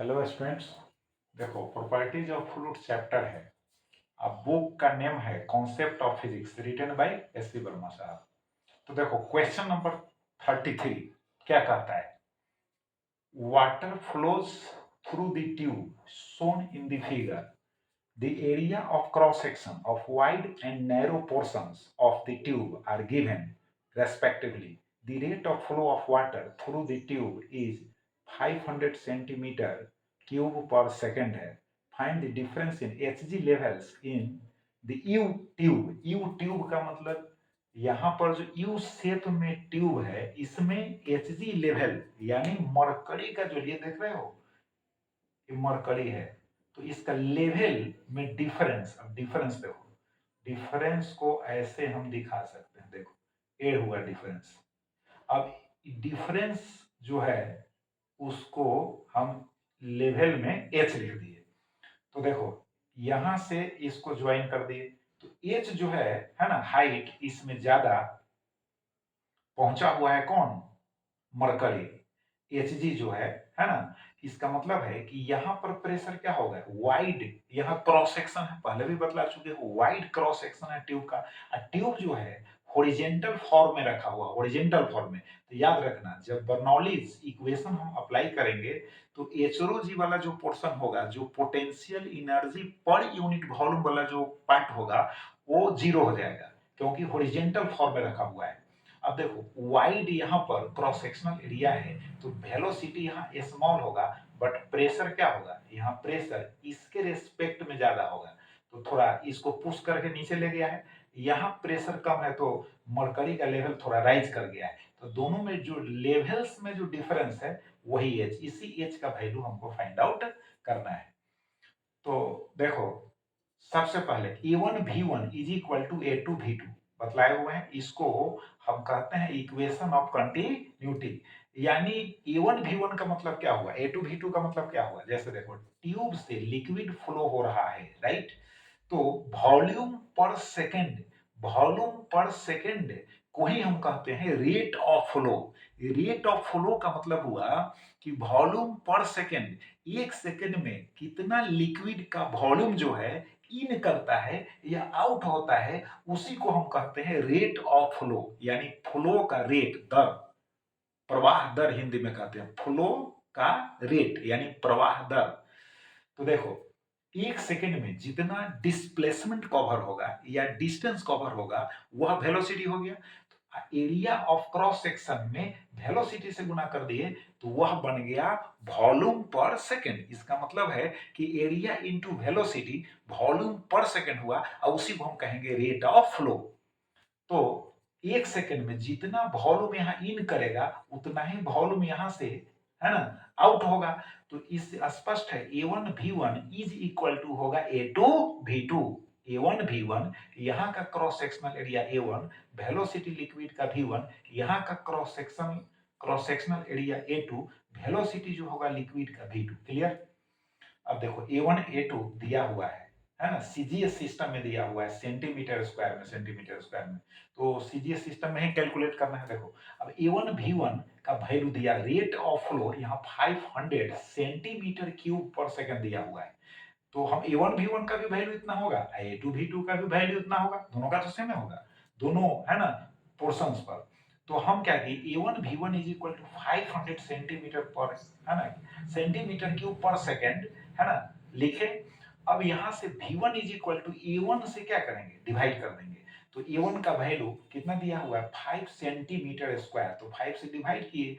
Hello students. देखो, properties of fluid chapter है। अब बुक का नेम है concept of physics, written by S C Verma साहब। तो देखो, क्वेश्चन नंबर 33 क्या कहता है? Water flows through the tube shown in the figure. The area of cross section of wide and narrow portions of the tube are given respectively. The rate of flow of water through the tube is 500 centimeter cube per second है. Find the difference in Hg levels in the U tube. U tube का मतलब यहाँ पर जो U shape में tube है इसमें Hg level यानी मरकरी का जो ये देख रहे हो, ये मरकरी है, तो इसका लेवल में डिफरेंस। अब डिफरेंस देखो, डिफरेंस को ऐसे हम दिखा सकते हैं। देखो, ए हुआ डिफरेंस। अब डिफरेंस जो है उसको हम लेवल में एच लिख दिए। तो देखो, यहां से इसको ज्वाइन कर दिए तो एच जो है ना, हाइट इसमें ज्यादा पहुंचा हुआ है। कौन? मरकरी। एच जी जो है ना, इसका मतलब है कि यहाँ पर प्रेशर क्या होगा, वाइड। यहाँ क्रॉस सेक्शन है, पहले भी बतला चुके हो, वाइड क्रॉस सेक्शन है ट्यूब का। ट्यूब जो है हॉरिजेंटल फॉर्म में रखा हुआ, हॉरिजेंटल फॉर्म में। तो याद रखना, जब बर्नौलीज इक्वेशन हम अप्लाई करेंगे तो एचरो जी वाला जो पोर्शन होगा, जो potential energy per unit volume वाला जो पार्ट होगा, वो जीरो हो जाएगा, क्योंकि हॉरिजेंटल फॉर्म में रखा हुआ है। अब देखो, वाइड यहाँ पर क्रॉस सेक्शनल एरिया है तो वेलोसिटी यहाँ स्मॉल होगा, बट प्रेशर क्या होगा, यहाँ प्रेशर इसके रेस्पेक्ट में ज्यादा होगा। तो थोड़ा इसको पुश करके नीचे ले गया है। यहाँ प्रेशर कम है तो मरकरी का लेवल थोड़ा राइज कर गया है। तो दोनों में जो लेवल्स में जो डिफरेंस है वही एच, इसी एच का वैल्यू हमको फाइंड आउट करना है। तो देखो, सबसे पहले A1V1 is equal to A2V2 बतलाए हुए हैं। इसको हम कहते हैं इक्वेशन ऑफ कंटिन्यूटी। यानी A1V1 का मतलब क्या हुआ, A2V2 का मतलब क्या हुआ। जैसे देखो, ट्यूब से लिक्विड फ्लो हो रहा है, राइट। तो वॉल्यूम पर सेकेंड, वॉल्यूम पर सेकेंड को ही हम कहते हैं rate of flow. Rate of flow का मतलब हुआ कि वॉल्यूम पर सेकेंड, एक सेकेंड में कितना लिक्विड का वॉल्यूम जो है इन करता है या आउट होता है, उसी को हम कहते हैं रेट ऑफ फ्लो। यानी फ्लो का रेट, दर, प्रवाह दर हिंदी में कहते हैं। फ्लो का रेट यानी प्रवाह दर। तो देखो, एक सेकेंड में जितना डिस्प्लेसमेंट कवर होगा या डिस्टेंस कवर होगा वह वेलोसिटी हो गया। तो एरिया ऑफ क्रॉस सेक्शन में वेलोसिटी से गुना कर दिए तो वह बन गया वॉल्यूम पर सेकेंड। इसका मतलब है कि एरिया इनटू वेलोसिटी वॉल्यूम पर सेकेंड हुआ और उसी को हम कहेंगे रेट ऑफ फ्लो। तो एक सेकेंड में जितना वॉल्यूम यहाँ इन करेगा उतना ही वॉल्यूम यहाँ से, है ना, आउट होगा। तो इससे स्पष्ट है A1V1 इज इक्वल टू होगा A2V2। A1V1 यहाँ का cross sectional area A1, velocity liquid का V1, यहाँ का cross sectional area A2, velocity जो होगा लिक्विड का V2। क्लियर? अब देखो, A1 A2 दिया हुआ है ना, सीजीएस सिस्टम में दिया हुआ है, सेंटीमीटर स्क्वायर में, सेंटीमीटर स्क्वायर में। तो सीजीएस सिस्टम में ही कैलकुलेट करना है। देखो, अब A1V1 का वैल्यू दिया, रेट ऑफ फ्लो यहाँ 500 सेंटीमीटर क्यूब पर सेकंड दिया हुआ है। तो हम A1V1 का भी वैल्यू इतना होगा, A2V2 का भी वैल्यू इतना होगा, दोनों का तो सेम होगा, दोनों, है ना, पोर्शंस पर। तो हम क्या किए, A1V1 is equal to 500 centimetre पर, है ना, सेंटीमीटर क्यूब पर सेकंड, है ना, लिखे। अब यहां से V1 is equal to A1 से क्या करेंगे, डिवाइड कर देंगे। तो A1 का वैल्यू कितना दिया हुआ है, 5 सेंटीमीटर स्क्वायर। तो 5 से डिवाइड किए,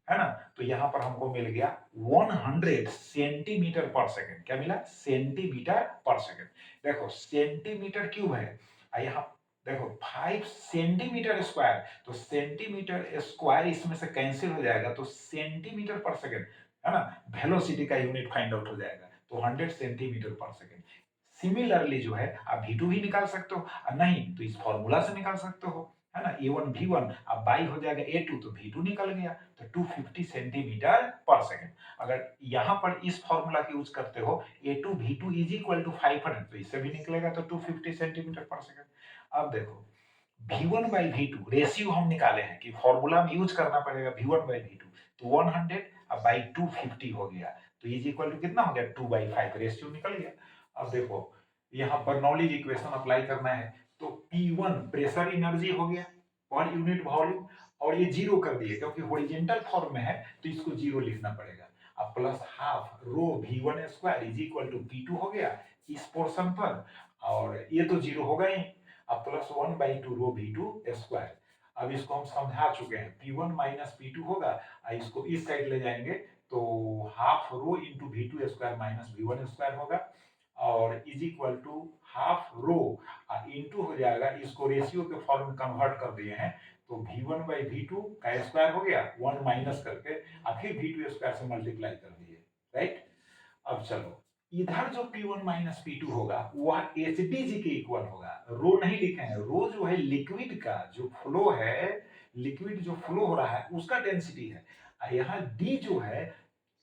है ना, तो यहां पर हमको मिल गया 100 सेंटीमीटर पर सेकंड। क्या मिला, सेंटीमीटर पर सेकंड। देखो, सेंटीमीटर क्यूब है, यहाँ देखो 5 सेंटीमीटर स्क्वायर, तो सेंटीमीटर स्क्वायर इसमें से कैंसिल हो जाएगा तो सेंटीमीटर पर सेकंड, है ना, वेलोसिटी का यूनिट फाइंड आउट हो जाएगा। तो 100 सेंटीमीटर पर सेकंड। सिमिलरली जो है आप V2 भी निकाल सकते हो, नहीं तो इस फॉर्मूला से निकाल सकते हो, है ना। A1V1 अब बाई हो जाएगा A2 तो V2 निकल गया, तो 250 सेंटीमीटर पर सेकंड। अगर यहाँ पर इस फॉर्मूला की यूज करते हो A2V2 इज इक्वल टू 500, तो इससे भी निकलेगा तो 250 सेंटीमीटर पर सेकंड। अब देखो, V1/V2 रेशियो हम निकाले हैं कि फॉर्मूला में यूज करना पड़ेगा V1/V2। तो 100 अब बाई 250 हो गया, तो इज इक्वल टू कितना हो गया 2/5, रेशियो निकल गया। अब देखो यहाँ बर्नौलीज इक्वेशन अप्लाई करना है, तो P1 प्रेशर एनर्जी हो गया पर यूनिट वॉल्यूम, और ये जीरो कर दिए क्योंकि हॉरिजॉन्टल फॉर्म में है तो इसको जीरो लिखना पड़ेगा। अब plus half rho V1 square is equal to P2 हो गया इस पोर्शन पर, और ये तो जीरो होगा ही। अब प्लस 1/2 रो V2 स्क्वायर, अब इसको हम समझा चुके हैं, P1 माइनस P2 होगा, इसको इस साइड ले जाएंगे तो half rho into V2 square minus V1 square होगा, और is equal to half rho into हो जाएगा, इसको रेशियो के फॉर्म में कन्वर्ट कर दिए हैं, तो V1/V2 का स्क्वायर हो गया 1 माइनस करके, फिर V2 स्क्वायर से मल्टीप्लाई कर दिए, राइट। अब चलो इधर जो P1 माइनस P2 होगा वह HDG के इक्वल होगा, रो नहीं लिखे हैं, रो जो है लिक्विड का जो फ्लो है, लिक्विड जो फ्लो हो रहा है उसका डेंसिटी है, यहाँ D जो है,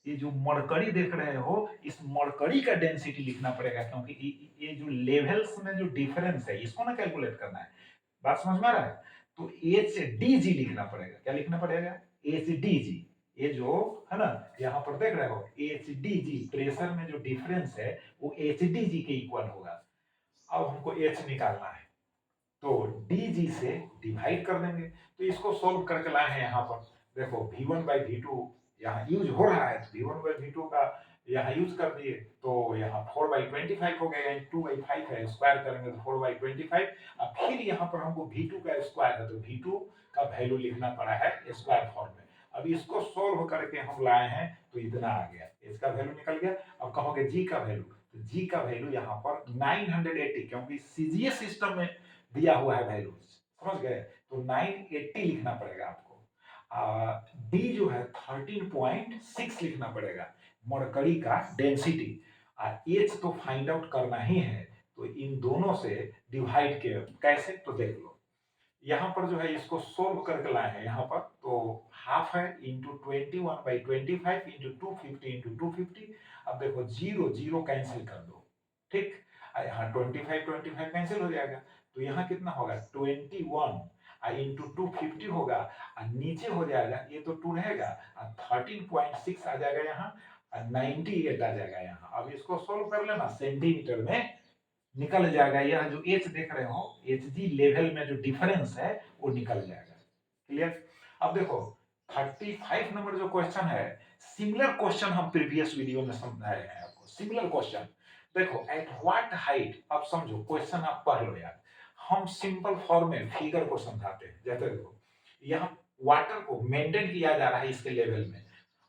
ये जो मरकरी देख रहे हो इस मरकरी का डेंसिटी लिखना पड़ेगा, क्योंकि ये जो लेवल्स में जो डिफरेंस है इसको ना कैलकुलेट करना है, बात समझ में आ रहा है। तो HDG लिखना पड़ेगा, क्या लिखना पड़ेगा HDG, ये जो है ना यहाँ पर देख रहे हो HDG प्रेशर में जो डिफरेंस है वो HDG के इक्वल होगा। अब हमको H निकालना है तो DG से डिवाइड कर देंगे, तो इसको सोल्व करके लाए हैं यहाँ पर, देखो V1/V2 यहाँ यूज हो रहा है, तो V1/V2 का यहाँ यूज कर दिए, तो यहाँ 4/25 हो गया, 2/5 है, स्क्वायर करेंगे तो 4/25, अब फिर यहाँ पर हमको V2 का स्क्वायर है तो V2 का वैल्यू लिखना पड़ा है स्क्वायर फॉर्म में। अब इसको सोल्व करके हम लाए हैं तो इतना आ गया, इसका वैल्यू निकल गया। अब कहोगे जी का वैल्यू, तो जी का वैल्यू यहाँ पर 980, क्योंकि सीजीएस सिस्टम में दिया हुआ है वैल्यू, समझ गए, तो 980 लिखना पड़ेगा आपको। डी जो है 13.6 लिखना पड़ेगा, मरकरी का डेंसिटी, एच तो फाइंड आउट करना ही है, तो इन दोनों से डिवाइड के कैसे, तो देख लो यहाँ पर जो है इसको सोल्व करके लाए हैं यहाँ पर, तो हाफ है इंटू 21/25 इंटू 250 इंटू 250, अब देखो जीरो जीरो कैंसिल कर दो, ठीक, यहाँ 25 कैंसिल हो जाएगा, तो यहाँ कितना होगा 21 इंटू 250 होगा, नीचे हो जाएगा, ये तो 2 रहेगा, 13.6 आ जाएगा यहाँ, 98 आ जाएगा यहाँ। अब इसको सोल्व कर लेना, सेंटीमीटर में निकल जाएगा, यह जो एच देख रहे हो HG लेवल में जो डिफरेंस है वो निकल जाएगा, क्लियर। अब देखो 35 नंबर जो क्वेश्चन है, सिमिलर क्वेश्चन हम प्रीवियस वीडियो में समझाए हैं आपको, सिमिलर क्वेश्चन, देखो एट व्हाट हाइट, अब समझो क्वेश्चन आप पढ़ लो यार, हम सिंपल फॉर्म में फिगर को समझाते हैं, जैसे देखो यहाँ वाटर को मेंटेन किया जा रहा है इसके लेवल में,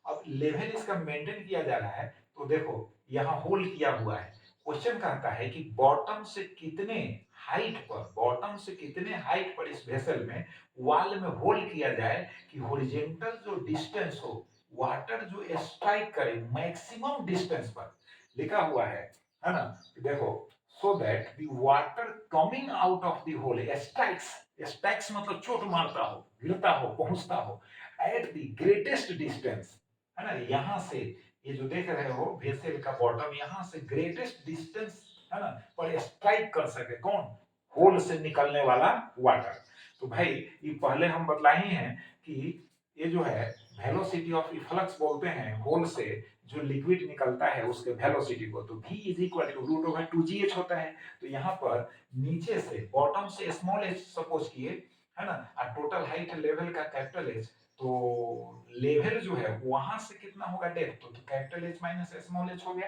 अब लेवल इसका मेंटेन किया जा रहा है, तो देखो यहाँ होल किया हुआ है, क्वेश्चन कहता है कि बॉटम से कितने हाइट पर, बॉटम से कितने हाइट पर इस वेसल में वॉल में होल किया जाए कि हॉरिजॉन्टल जो डिस्टेंस हो, वाटर जो स्ट्राइक करे मैक्सिमम डिस्टेंस पर, लिखा हुआ है ना, देखो so that the water coming out of the hole strikes, strikes मतलब चोट मारता हो, गिरता हो, पहुंचता हो एट द ग्रेटेस्ट डिस्टेंस, है ना, यहाँ से ये जो देख रहे हो वेसल का बॉटम यहाँ से ग्रेटेस्ट डिस्टेंस है ना पर स्ट्राइक कर सके, कौन, होल से निकलने वाला वाटर। तो भाई ये पहले हम बतलाए ही हैं कि ये जो है वेलोसिटी ऑफ इफ्लक्स बोलते हैं, होल से जो लिक्विड निकलता है उसके वेलोसिटी को, तो v is equal to √2gh होता है, तो यहाँ पर नीचे से बॉटम से स्मॉल h सपोज किए, है ना, टोटल हाइट लेवल का कैपिटल H, तो लेवल जो है वहां से कितना होगा डेप्थ, तो capital H minus small h हो गया,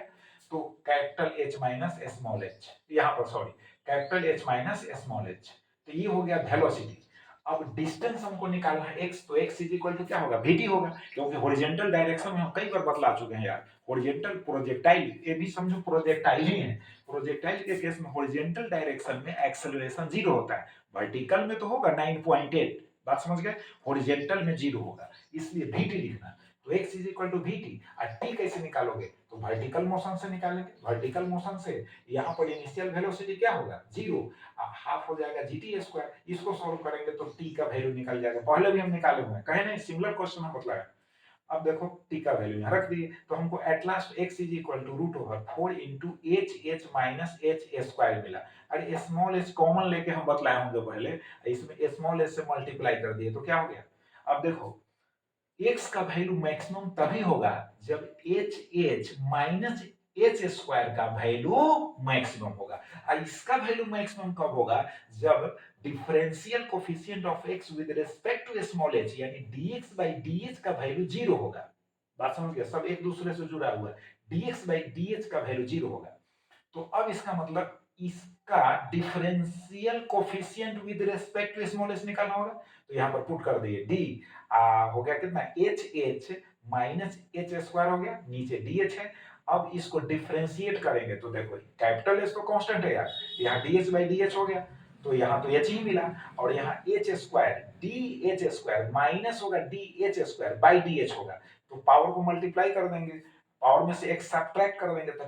तो capital H minus small h, यहाँ पर sorry capital H minus small h, तो ये हो गया वेलोसिटी। अब डिस्टेंस हमको निकालना है x, तो x इज इक्वल टू क्या होगा vt होगा, क्योंकि हॉरिजॉन्टल डायरेक्शन में हम कई बार बतला चुके हैं यार, हॉरिजॉन्टल प्रोजेक्टाइल, ये भी समझो प्रोजेक्टाइल ही है, प्रोजेक्टाइल के केस में हॉरिजॉन्टल डायरेक्शन में एक्सेलरेशन 0 होता है, वर्टिकल में तो होगा 9.8, बात समझ गए, हॉरिजॉन्टल में 0 होगा, इसलिए vt लिखना, तो x is equal to vt, और t कैसे निकालोगे, तो वर्टिकल मोशन से निकालेंगे, वर्टिकल मोशन से यहाँ पर इनिशियल वेलोसिटी क्या होगा 0, हाफ हो जाएगा gt स्क्वायर, इसको सॉल्व करेंगे तो t का वैल्यू निकल जाएगा, पहले भी हम निकाले हुए हैं, कहे नहीं सिमिलर क्वेश्चन हम बतलाए। अब देखो t का वैल्यू यहाँ रख दिए, तो हमको at last x is equal to √4 into h minus h square मिला, अरे स्मॉल h कॉमन लेके हम बतलाए होंगे पहले, इसमें स्मॉल h से मल्टीप्लाई कर दिए तो क्या हो गया, अब देखो x का वैल्यू मैक्सिमम तभी होगा जब एच माइनस एच स्क्वायर का वैल्यू मैक्सिमम होगा। और इसका वैल्यू मैक्सिमम कब होगा? जब differential coefficient of x with respect to small h यानी dx बाई dh का वैल्यू जीरो होगा। बात समझ गया? सब एक दूसरे से जुड़ा हुआ है। dx बाई dh का वैल्यू जीरो होगा। तो अब इसका मतलब इसका differential coefficient with respect to small h निकालना होगा। तो यहाँ पर पुट कर दिए डी हो गया कितना एच माइनस एच स्क्वायर हो गया, नीचे डी एच है। अब इसको डिफरेंशिएट करेंगे तो देखो कैपिटल एच तो कांस्टेंट है यार, यहाँ D H by D H हो गया, तो यहाँ तो एच ही मिला, और यहाँ H square D H square minus होगा D H square by D H होगा, तो पावर को मल्टीप्लाई कर देंगे, पावर में से एक सब्ट्रैक्ट कर देंगे तो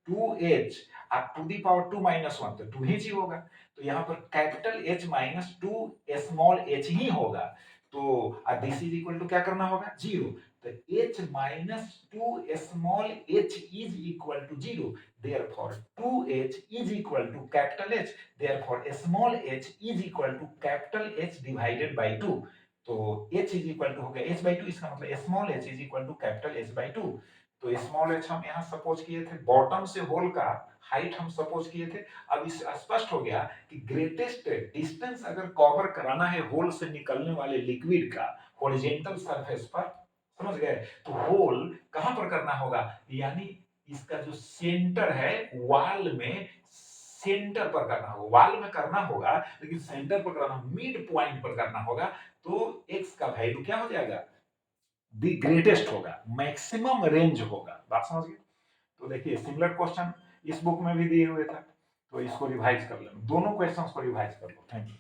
2h अब टू दी पावर 2 माइनस 1 तो 2h ही होगा। तो यहाँ पर capital H minus 2 small h ही होगा। तो दिस इज इक्वल टू क्या करना होगा? 0। तो h minus 2 small h is equal to 0। Therefore 2h is equal to capital H. Therefore small h is equal to capital H divided by 2। तो h is equal to हो गया h by 2, इसका मतलब small h is equal to capital H by 2। तो small h हम यहाँ suppose किए थे, बॉटम से होल का हाइट हम सपोज किए थे। अब इस स्पष्ट हो गया कि ग्रेटेस्ट डिस्टेंस अगर कवर कराना है होल से निकलने वाले लिक्विड का हॉरिजॉन्टल सरफेस पर, समझ गए, तो होल कहां पर करना होगा? यानी इसका जो सेंटर है वॉल में, सेंटर पर करना होगा। वॉल में करना होगा लेकिन सेंटर पर करना, मिड पॉइंट पर करना होगा। तो x का वैल्यू क्या हो जाएगा? दी ग्रेटेस्ट होगा, मैक्सिमम रेंज होगा। बात समझ गए? तो देखिए सिमिलर क्वेश्चन इस बुक में भी दिए हुए थे, तो इसको रिवाइज कर लेना, दोनों क्वेश्चंस को रिवाइज कर लो। Thank you.